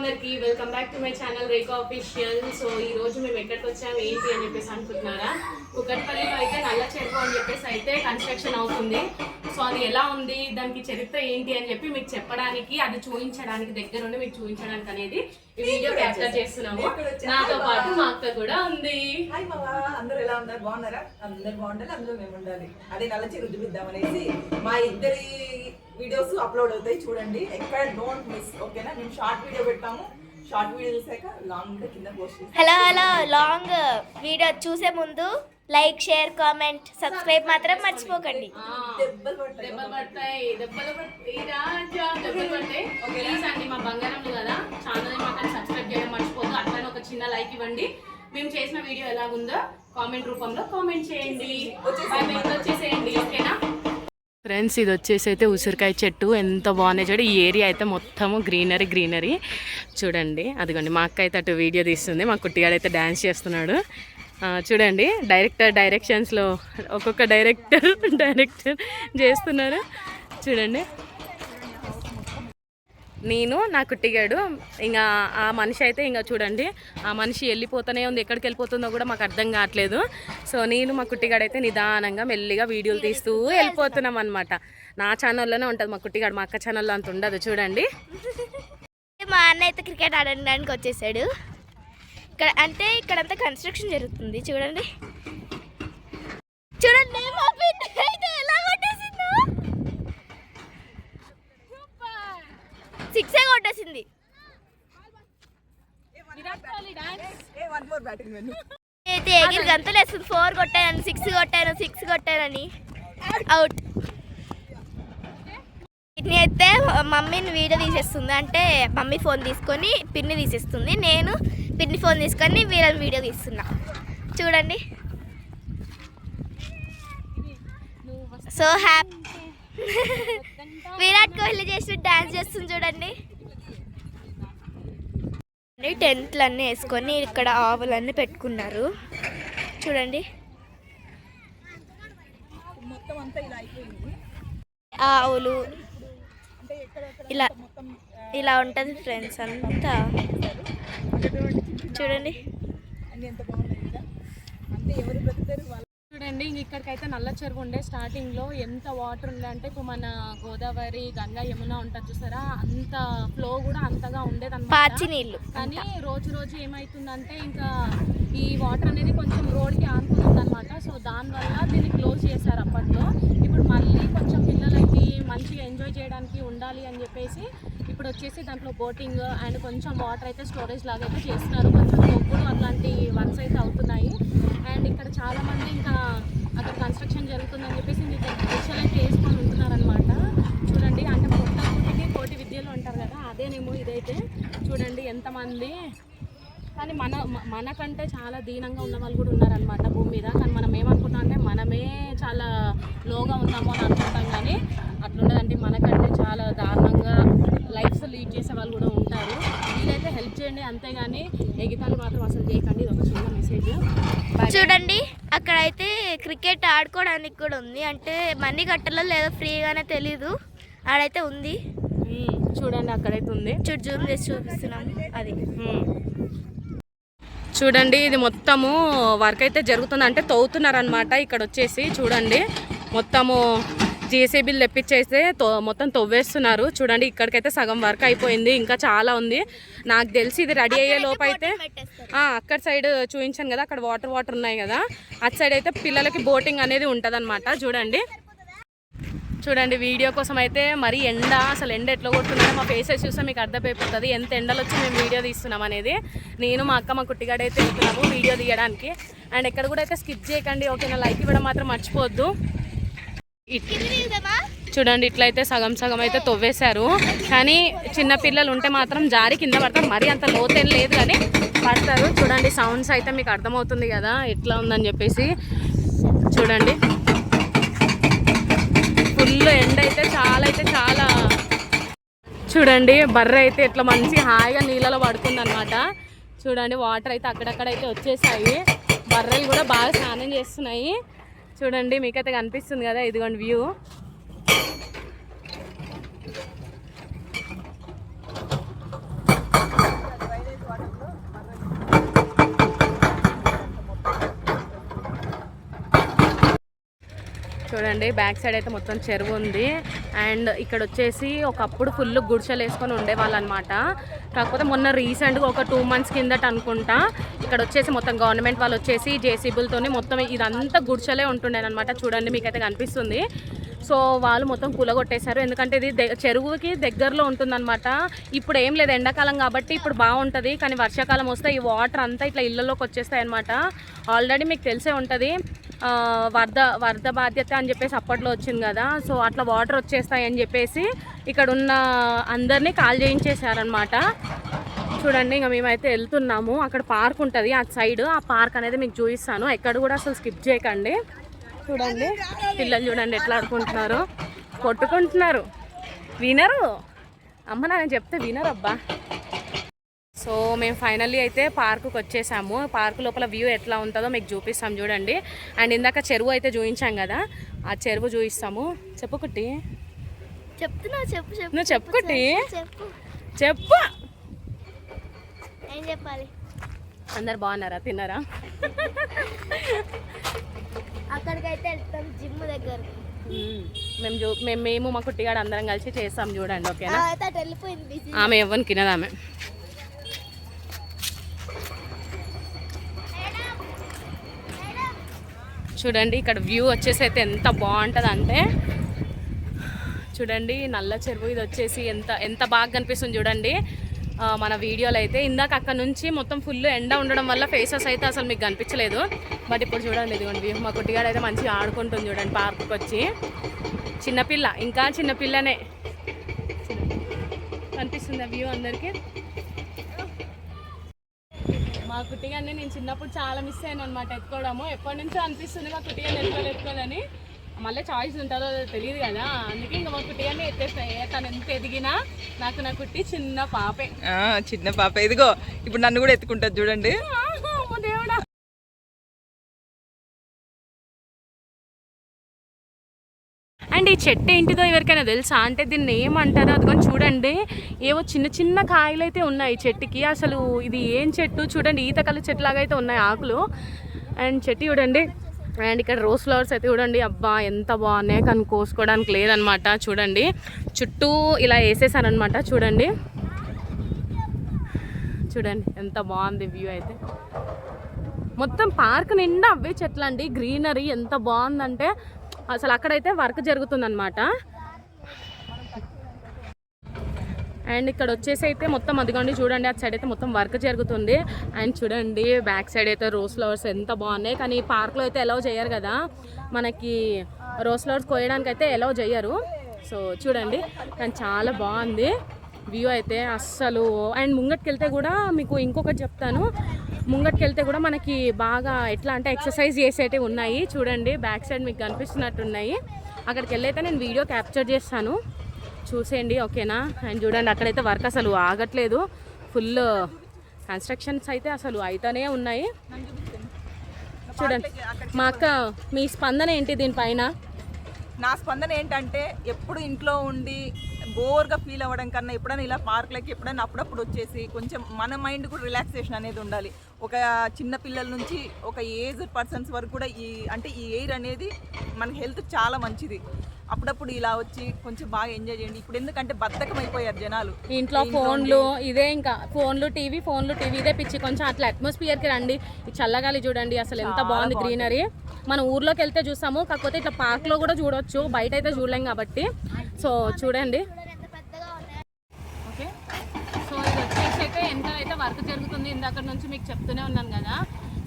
అందరికి welcome back to my channel Rekha official. So ఈ రోజు మేము ఎక్కడికి వచ్చాము ఏంటి అని చెప్పేసి అనుకుంటున్నారా, కుకట్పల్లిలో అయితే నల్ల చెరువు అని చెప్పేసి అయితే కన్స్ట్రక్షన్ అవుతుంది. సో అది ఎలా ఉంది, దానికి చరిత్ర ఏంటి అని చెప్పి మీకు చెప్పడానికి, అది చూపించడానికి, దగ్గర ఉండి మీకు చూపించడానికి అనేది ఈ వీడియో క్యాప్చర్ చేస్తున్నాము. నాతో పాటు మా అక్క కూడా ఉంది. అందరూ ఎలా ఉన్నారు, బాగున్నారా? అందరు బాగుండాలి, అందరూ మేము ఉండాలి. అదే నల్ల చెరువు చూపిద్దాం అనేసి మా ఇద్దరి వీడియోస్ అప్లోడ్ అవుతాయి, చూడండి. ఎక్కడ డోంట్ మిస్, ఓకేనా? మేము షార్ట్ వీడియో పెట్టాము, షార్ట్ వీడియో చూసాక లాంగ్ కింద పోస్ట్ చేస్తాం. హలో లాంగ్ వీడియో చూసే ముందు లైక్, షేర్, కామెంట్, సబ్స్క్రైబ్ మాత్రం మర్చిపోకండి. దెబ్బలు పడతాయి ప్లీజ్ అండి. మా బంగారంలో కదా, ఛానల్ మాత్రం సబ్స్క్రైబ్ చేయడం మర్చిపోదు. అట్లనే ఒక చిన్న లైక్ ఇవ్వండి. మేము చేసిన వీడియో ఎలాగుందో కామెంట్ రూపంలో కామెంట్ చేయండి, వచ్చేసేయండి, ఓకేనా ఫ్రెండ్స్? ఇది వచ్చేసి అయితే ఉసిరికాయ చెట్టు ఎంత బాగున్నాయి చూడండి. ఈ ఏరియా అయితే మొత్తము గ్రీనరీ చూడండి. అదిగోండి మా అక్క అయితే అటు వీడియో తీస్తుంది, మా కుట్టిగాడు అయితే డ్యాన్స్ చేస్తున్నాడు చూడండి. డైరెక్షన్స్లో ఒక్కొక్క డైరెక్టర్ చేస్తున్నారు చూడండి. నేను నా కుట్టిగాడు ఇంకా ఆ మనిషి అయితే ఇంకా చూడండి, ఆ మనిషి వెళ్ళిపోతూనే ఉంది, ఎక్కడికి వెళ్ళిపోతుందో కూడా మాకు అర్థం కావట్లేదు. సో నేను మా కుట్టిగాడు అయితే నిదానంగా మెల్లిగా వీడియోలు తీస్తూ వెళ్ళిపోతున్నాం అనమాట. నా ఛానల్లోనే ఉంటుంది మా కుట్టిగాడు, మా అక్క ఛానల్లో అంత ఉండదు చూడండి. మా అన్న అయితే క్రికెట్ ఆడడానికి వచ్చేసాడు. ఇక్కడంతా కన్స్ట్రక్షన్ జరుగుతుంది చూడండి. మా పిన్ని అయితే ఎలా కొట్టేసిందో, సిక్సే కొట్టేసింది. అయితే ఎగిరి గంతలేస్తుంది, 4 కొట్టాను, 6 కొట్టానని అవుట్. పిన్ని అయితే మమ్మీని వీడియో తీసేస్తుంది, అంటే మమ్మీ ఫోన్ తీసుకొని పిన్ని తీసేస్తుంది, నేను పిన్ని ఫోన్ తీసుకొని వీళ్ళని వీడియో తీస్తున్నా చూడండి. So happy. విరాట్ కోహ్లీ చేసి డాన్స్ చేస్తుంది చూడండి. టెంట్లు అన్నీ వేసుకొని ఇక్కడ ఆవులన్నీ పెట్టుకున్నారు చూడండి. ఆవులు ఇలా ఉంటుంది ఫ్రెండ్స్ అంతా చూడండి. చూడండి ఇక్కడికైతే నల్ల చెరువు ఉండే స్టార్టింగ్లో ఎంత వాటర్ ఉండే అంటే, ఇప్పుడు మన గోదావరి, గంగా, యమున ఉంటుంది చూసారా, అంత ఫ్లో కూడా అంతగా ఉండేది పాచి నీళ్ళు. కానీ రోజు ఏమవుతుందంటే ఇంకా ఈ వాటర్ అనేది కొంచెం రోడ్కి ఆనుకుంటుంది అనమాట. సో దానివల్ల దీన్ని క్లోజ్ చేశారు అప్పట్లో. ఇప్పుడు మళ్ళీ కొంచెం పిల్లలకి మంచిగా ఎంజాయ్ చేయడానికి ఉండాలి అని చెప్పేసి ఇప్పుడు వచ్చేసి దాంట్లో బోటింగ్ అండ్ కొంచెం వాటర్ అయితే స్టోరేజ్ లాగా అయితే చేస్తున్నారు. కొంచెం తొక్కుడు అట్లాంటి వర్క్స్ అయితే అవుతున్నాయి. అండ్ ఇక్కడ చాలామంది ఇంకా అక్కడ కన్స్ట్రక్షన్ జరుగుతుందని చెప్పేసి మీకు డిషల్ అయితే వేసుకొని ఉంటున్నారనమాట చూడండి. అంటే పుట్టకి కోటి విద్యలు అంటారు కదా, అదేనేమో ఇదైతే చూడండి ఎంతమంది. కానీ మనకంటే చాలా దీనంగా ఉన్న వాళ్ళు కూడా ఉన్నారనమాట భూమి మీద. కానీ మనం ఏమనుకుంటాం అంటే మనమే చాలా లోగా ఉన్నాము అని అనుకుంటాం, కానీ అట్లుండదండి. మనకంటే చాలా దారుణంగా లైఫ్స్ లీడ్ చేసే వాళ్ళు కూడా ఉంటారు. వీలైతే హెల్ప్ చేయండి, అంతేగాని ఎగితాలు మాత్రం అసలు చేయకండి. ఇది ఒక చిన్న మెసేజ్. చూడండి అక్కడైతే క్రికెట్ ఆడుకోవడానికి కూడా ఉంది, అంటే మనీ కట్టాలో లేదో ఫ్రీగానే తెలీదు, ఆడైతే ఉంది చూడండి. అక్కడైతే ఉంది, జూమ్ చేసి చూపిస్తున్నాం అది చూడండి. ఇది మొత్తము వర్క్ అయితే జరుగుతుంది, అంటే తవ్వుతున్నారనమాట. ఇక్కడ వచ్చేసి చూడండి మొత్తము జేసీబీలు తెప్పించేస్తే మొత్తం తవ్వేస్తున్నారు చూడండి. ఇక్కడికైతే సగం వర్క్ అయిపోయింది, ఇంకా చాలా ఉంది. నాకు తెలిసి ఇది రెడీ అయ్యే లోపు అయితే అక్కడ సైడ్ చూపించాను కదా, అక్కడ వాటర్ ఉన్నాయి కదా, అటు సైడ్ అయితే పిల్లలకి బోటింగ్ అనేది ఉంటుంది చూడండి. వీడియో కోసం అయితే మరి అసలు ఎండ ఎట్లా కొడుతున్నారో మా ఫేసెస్ చూస్తే మీకు అర్థమైపోతుంది ఎంత ఎండలు వచ్చి మేము వీడియో తీస్తున్నాం అనేది. నేను మా అక్క మా కుట్టిగాడు అయితే వెళ్తున్నాము వీడియో తీయడానికి. అండ్ ఎక్కడ కూడా అయితే స్కిప్ చేయకండి, ఓకేనా? లైక్ ఇవ్వడం మాత్రం మర్చిపోవద్దు. చూడండి ఇట్లయితే సగం అయితే తవ్వేశారు, కానీ చిన్న పిల్లలు ఉంటే మాత్రం జారి కింద పడతారు. మరీ అంత లోతేం లేదు కానీ పడతారు. చూడండి సౌండ్స్ అయితే మీకు అర్థమవుతుంది కదా ఎట్లా ఉందని చెప్పేసి. చూడండి ఫుల్ ఎండ అయితే చాలా చూడండి. బర్రె అయితే ఇట్లా మంచి హాయిగా నీళ్ళలో పడుతుంది అనమాట. చూడండి వాటర్ అయితే అక్కడక్కడైతే వచ్చేసాయి. బర్రెలు కూడా బాగా స్నానం చేస్తున్నాయి చూడండి. మీకైతే కనిపిస్తుంది కదా, ఇదిగోండి వ్యూ. చూడండి బ్యాక్ సైడ్ అయితే మొత్తం చెరువు ఉంది. అండ్ ఇక్కడ వచ్చేసి ఒకప్పుడు ఫుల్ గుడిసెలు వేసుకొని ఉండేవాళ్ళు అనమాట. కాకపోతే మొన్న రీసెంట్గా ఒక 2 months కిందట అనుకుంటా ఇక్కడ వచ్చేసి మొత్తం గవర్నమెంట్ వాళ్ళు వచ్చేసి జేసీబీలతోనే మొత్తం ఇదంతా గుడిసెలే ఉంటుండే అనమాట. చూడండి మీకైతే కనిపిస్తుంది. సో వాళ్ళు మొత్తం కూలగొట్టేశారు. ఎందుకంటే ఇది చెరువుకి దగ్గరలో ఉంటుందన్నమాట. ఇప్పుడు ఏం లేదు ఎండాకాలం కాబట్టి ఇప్పుడు బాగుంటుంది. కానీ వర్షాకాలం వస్తే ఈ వాటర్ అంతా ఇట్లా ఇళ్ళలోకి వచ్చేస్తాయి అనమాట. ఆల్రెడీ మీకు తెలిసే ఉంటుంది వరద బాధ్యత అని చెప్పేసి అప్పట్లో వచ్చింది కదా. సో అట్లా వాటర్ వచ్చేస్తాయి అని చెప్పేసి ఇక్కడ ఉన్న అందరినీ కాల్ చేయించేశారనమాట. చూడండి ఇంకా మేమైతే వెళ్తున్నాము. అక్కడ పార్క్ ఉంటుంది అటు సైడ్. ఆ పార్క్ అనేది మీకు చూపిస్తాను. ఎక్కడ కూడా అసలు స్కిప్ చేయకండి. చూడండి పిల్లలు చూడండి ఎట్లా ఆడుకుంటున్నారు, కొట్టుకుంటున్నారు. వినరు అమ్మ నేను చెప్తే వినరు అబ్బా. సో మేము ఫైనల్లీ అయితే పార్కుకి వచ్చేసాము. పార్క్ లోపల వ్యూ ఎట్లా ఉంటుందో మీకు చూపిస్తాం చూడండి. అండ్ ఇందాక చెరువు అయితే చూపించాం కదా, ఆ చెరువు చూపిస్తాము. చెప్పు కుట్టి, చెప్తున్నా చెప్పు చెప్పు నువ్వు చెప్పు కుట్టి, చెప్పు చెప్పు. ఏం చెప్పాలి? అందరు బాగున్నారా, తిన్నారా? అక్కడికైతే వెళ్తాం జిమ్ దగ్గర. మేము మా కుట్టిగాడు అందరం కలిసి చేస్తాం చూడండి. ఓకేనా? వెళ్ళిపోయింది ఆమె ఎవరిని తినదు ఆమె. చూడండి ఇక్కడ వ్యూ వచ్చేసి అయితే ఎంత బాగుంటుంది అంటే చూడండి నల్ల చెరువు. ఇది వచ్చేసి ఎంత బాగా కనిపిస్తుంది చూడండి మన వీడియోలో అయితే. ఇందాక అక్కడ నుంచి మొత్తం ఫుల్ ఎండ ఉండడం వల్ల ఫేసెస్ అయితే అసలు మీకు కనిపించలేదు. బట్ ఇప్పుడు చూడండి ఇదిగోండి వ్యూ. మా కుట్టిగాడు అయితే మంచిగా ఆడుకుంటుంది చూడండి పార్క్కి వచ్చి. చిన్నపిల్ల, ఇంకా చిన్నపిల్లనే. కనిపిస్తుంది వ్యూ అందరికీ. మా కుట్టిగాన్ని నేను చిన్నప్పుడు చాలా మిస్ అయ్యాను అనమాట ఎత్తుకోవడము. ఎప్పటి నుంచో అనిపిస్తుంది మా కుట్టిగాన్ని ఎత్తుకోవాలని. మళ్ళీ చాయిస్ ఉంటుందో తెలియదు కదా, అందుకే ఇంకా మా కుట్టిగాన్ని ఎత్తేస్తాయి. తను ఎంత ఎదిగినా నాకు నా కుట్టి చిన్న పాపే. చిన్న పాప ఇదిగో ఇప్పుడు నన్ను కూడా ఎత్తుకుంటుంది చూడండి. దేవుడా. అండ్ ఈ చెట్టు ఏంటిదో ఎవరికైనా తెలుసా? అంటే దీన్ని ఏమంటారో అదిగోని చూడండి. ఏవో చిన్న చిన్న కాయలు అయితే ఉన్నాయి చెట్టుకి. అసలు ఇది ఏం చెట్టు చూడండి, ఈతకల్లి చెట్టు లాగా అయితే ఉన్నాయి ఆకులు. అండ్ చెట్టు చూడండి. అండ్ ఇక్కడ రోజ్ ఫ్లవర్స్ అయితే చూడండి, అబ్బా ఎంత బాగున్నాయి. కానీ కోసుకోవడానికి లేదనమాట. చూడండి చుట్టూ ఇలా వేసేసారనమాట. చూడండి చూడండి ఎంత బాగుంది వ్యూ అయితే. మొత్తం పార్క్ నిండా అవే చెట్లు అండి, గ్రీనరీ ఎంత బాగుందంటే అసలు. అక్కడైతే వర్క్ జరుగుతుందన్నమాట. అండ్ ఇక్కడ వచ్చేసి అయితే మొత్తం అదిగోండి చూడండి అటు సైడ్ అయితే మొత్తం వర్క్ జరుగుతుంది. అండ్ చూడండి బ్యాక్ సైడ్ అయితే రోజ్ ఫ్లవర్స్ ఎంత బాగున్నాయి. కానీ పార్క్లో అయితే ఎలవ్ చేయరు కదా మనకి, రోజ్ ఫ్లవర్స్ కోయడానికి అయితే ఎలవ్ చేయరు. సో చూడండి కానీ చాలా బాగుంది వ్యూ అయితే అస్సలు. అండ్ ముంగట్కి వెళ్తే కూడా మీకు ఇంకొకటి చెప్తాను. ముంగట్కి వెళ్తే కూడా మనకి బాగా ఎట్లా అంటే ఎక్సర్సైజ్ చేసేటివి ఉన్నాయి చూడండి. బ్యాక్ సైడ్ మీకు కనిపిస్తున్నట్టున్నాయి. అక్కడికి వెళ్ళైతే నేను వీడియో క్యాప్చర్ చేస్తాను, చూసేయండి ఓకేనా? అండ్ చూడండి అక్కడైతే వర్క్ అసలు ఆగట్లేదు. ఫుల్ కన్స్ట్రక్షన్స్ అయితే అసలు అయితేనే ఉన్నాయి. చూడండి మా అక్క, మీ స్పందన ఏంటి దీనిపైన? నా స్పందన ఏంటంటే ఎప్పుడు ఇంట్లో ఉండి బోర్గా ఫీల్ అవ్వడం కన్నా ఎప్పుడైనా ఇలా పార్క్లకి ఎప్పుడైనా అప్పుడప్పుడు వచ్చేసి కొంచెం మన మైండ్ కూడా రిలాక్సేషన్ అనేది ఉండాలి. ఒక చిన్న పిల్లల నుంచి ఒక ఏజ్ పర్సన్స్ వరకు కూడా ఈ ఎయిర్ అనేది మన హెల్త్ చాలా మంచిది. అప్పుడప్పుడు ఇలా వచ్చి కొంచెం బాగా ఎంజాయ్ చేయండి. ఇప్పుడు ఎందుకంటే బద్ధకం అయిపోయారు జనాలు. ఇంట్లో ఫోన్లు ఇదే, ఇంకా ఫోన్లు టీవీ ఇదే పిచ్చి. కొంచెం అట్లా అట్మాస్ఫియర్కి రండి. ఈ చల్లగాలి చూడండి అసలు ఎంత బాగుంది గ్రీనరీ. మన ఊర్లోకి వెళ్తే చూస్తాము, కాకపోతే ఇట్లా పార్క్లో కూడా చూడొచ్చు, బయట అయితే చూడలేం కాబట్టి. సో చూడండి ఓకే. సో ఇది వచ్చేసి అయితే ఎంత వర్క్ జరుగుతుంది ఇందాక నుంచి మీకు చెప్తూనే ఉన్నాను కదా.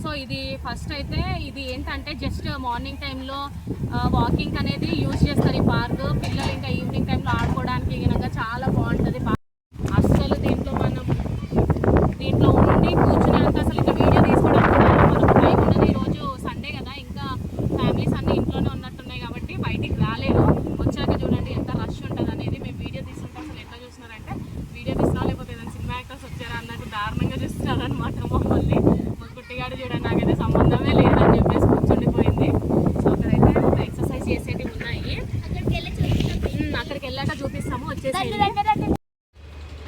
సో ఇది ఫస్ట్ అయితే ఇది ఏంటంటే జస్ట్ మార్నింగ్ టైంలో వాకింగ్ అనేది యూజ్ చేస్తారు ఈ పార్క్. పిల్లలు ఇంకా ఈవినింగ్ టైంలో ఆడుకోవడానికి కనుక చాలా బాగుంటుంది అస్సలు. దీంట్లో ఉండి కూర్చునేంత అసలు ఇంకా వీడియో తీసుకోవడానికి మనకు టైం ఉండదు. ఈరోజు సండే కదా, ఇంకా ఫ్యామిలీస్ అన్నీ ఇంట్లోనే ఉన్నట్టున్నాయి కాబట్టి బయటికి రాలేరు. వచ్చాక చూడండి ఎంత రష్ ఉంటుంది అనేది. మేము వీడియో తీసుకుంటే అసలు ఎట్లా చూస్తున్నారంటే వీడియో తీసినా లేకపోతే ఏదైనా సినిమా యాక్టర్స్ వచ్చారా అన్నట్టు దారుణంగా చూస్తున్నారు అనమాట మమ్మల్ని. కుట్టిగాడు చూడండి నాకైతే సంబంధమే లేదని చెప్పేసి కూర్చుండిపోయింది. సో అక్కడైతే ఎక్సర్సైజ్ చేసేటివి ఉన్నాయి. అక్కడికి వెళ్ళాక చూపిస్తాము. వచ్చేసి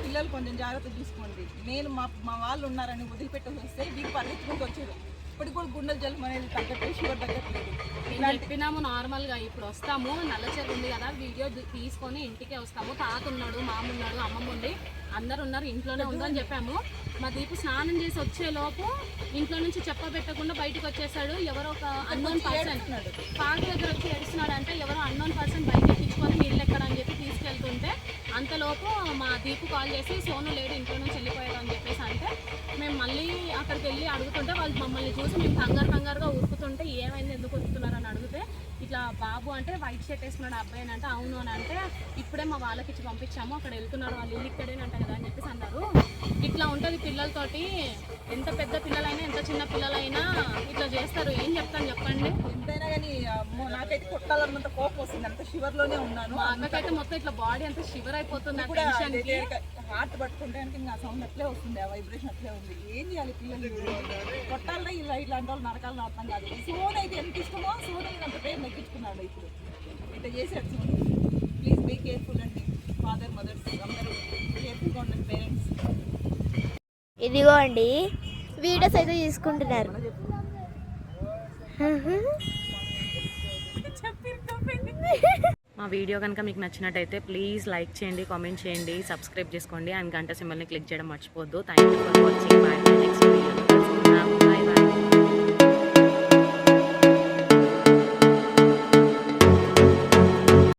పిల్లలు కొంచెం జాగ్రత్త చూసుకోండి. నేను మా వాళ్ళు ఉన్నారని వదిలిపెట్టి వస్తే వీళ్ళు పరిగెత్తుకుంటూ వచ్చారు. ఇప్పటికి కూడా గుండెల జలం అనేది తగ్గట్లేదు, షుగర్ తగ్గట్లేదు. మేము చెప్పినాము నార్మల్గా ఇప్పుడు వస్తాము నల్లచెరువు ఉంది కదా వీడియో తీసుకొని ఇంటికే వస్తాము, తాత ఉన్నాడు, మామ ఉన్నాడు, అమ్మమ్మ ఉంది, అందరు ఉన్నారు, ఇంట్లోనే ఉందని చెప్పాము. మా దీపు స్నానం చేసి వచ్చే లోపు ఇంట్లో నుంచి చెప్పబెట్టకుండా బయటకు వచ్చేసాడు. ఎవరో ఒక అన్నోన్ పర్సన్ పార్క్ దగ్గర వచ్చి ఏడుస్తున్నాడు అంటే ఎవరో అన్నోన్ పర్సన్ బయట ఎక్కించుకొని నీళ్ళు ఎక్కడని చెప్పి తీసుకెళ్తుంటే అంతలోపు మా దీపు కాల్ చేసి సోను లేడు ఇంట్లో నుంచి వెళ్ళిపోయాడు అని చెప్పేసి అంటే మేము మళ్ళీ అక్కడికి వెళ్ళి అడుగుతుంటే వాళ్ళు మమ్మల్ని చూసి మేము కంగారుగా ఉరుకుతుంటే ఏమైంది ఎందుకు ఉరుకుతున్నారు అని అడిగితే ఇట్లా బాబు అంటే వైట్ షర్ట్ వేసుకున్నాడు అబ్బాయి అని అంటే అవును అని అంటే ఇప్పుడే మా వాళ్ళకి ఇచ్చి పంపించాము అక్కడ వెళ్తున్నారు వాళ్ళు ఇల్లు ఇక్కడేనంట కదా అని చెప్పేసి అన్నారు. ఇట్లా ఉంటుంది పిల్లలతోటి, ఎంత పెద్ద పిల్లలైనా ఎంత చిన్న పిల్లలైనా ఇట్లా చేస్తారు. ఏం చెప్తాను చెప్పండి. ఎంతైనా కానీ నాకైతే కొట్టాలన్నంత కోపం వస్తుంది, అంత షివర్లోనే ఉన్నాను. మా అక్కకైతే మొత్తం ఇట్లా బాడీ అంతా షివర్ అయిపోతుంది ఆ టెన్షన్కి. హార్ట్ పట్టుకుంటే ఇంకా సౌండ్ అట్లే వస్తుంది, ఆ వైబ్రేషన్ అట్లే ఉంది. ఏం చేయాలి పిల్లలు కొట్టాలన్నా ఇలాంటి వాళ్ళు నరకాలని అర్థం కాదు. సోన్ అయితే ఎంత ఇష్టమో సోన్ అంత పేరు నెగ్గించుకున్నాడు ఇప్పుడు ఇట్లా చేశాడు సోన్. ప్లీజ్ బీ కేర్ఫుల్ అండి, ఫాదర్ మదర్స్ అందరూ కేర్ఫుల్గా ఉండండి పేరెంట్స్. ఇదిగో అండి వీడియోస్ అయితే తీసుకుంటున్నారు. మా వీడియో కనుక మీకు నచ్చినట్టయితే ప్లీజ్ లైక్ చేయండి, కామెంట్ చేయండి, సబ్స్క్రైబ్ చేసుకోండి అండ్ గంట సింబల్ని క్లిక్ చేయడం మర్చిపోద్దు. Thank you for watching. Bye. Next video. Bye bye.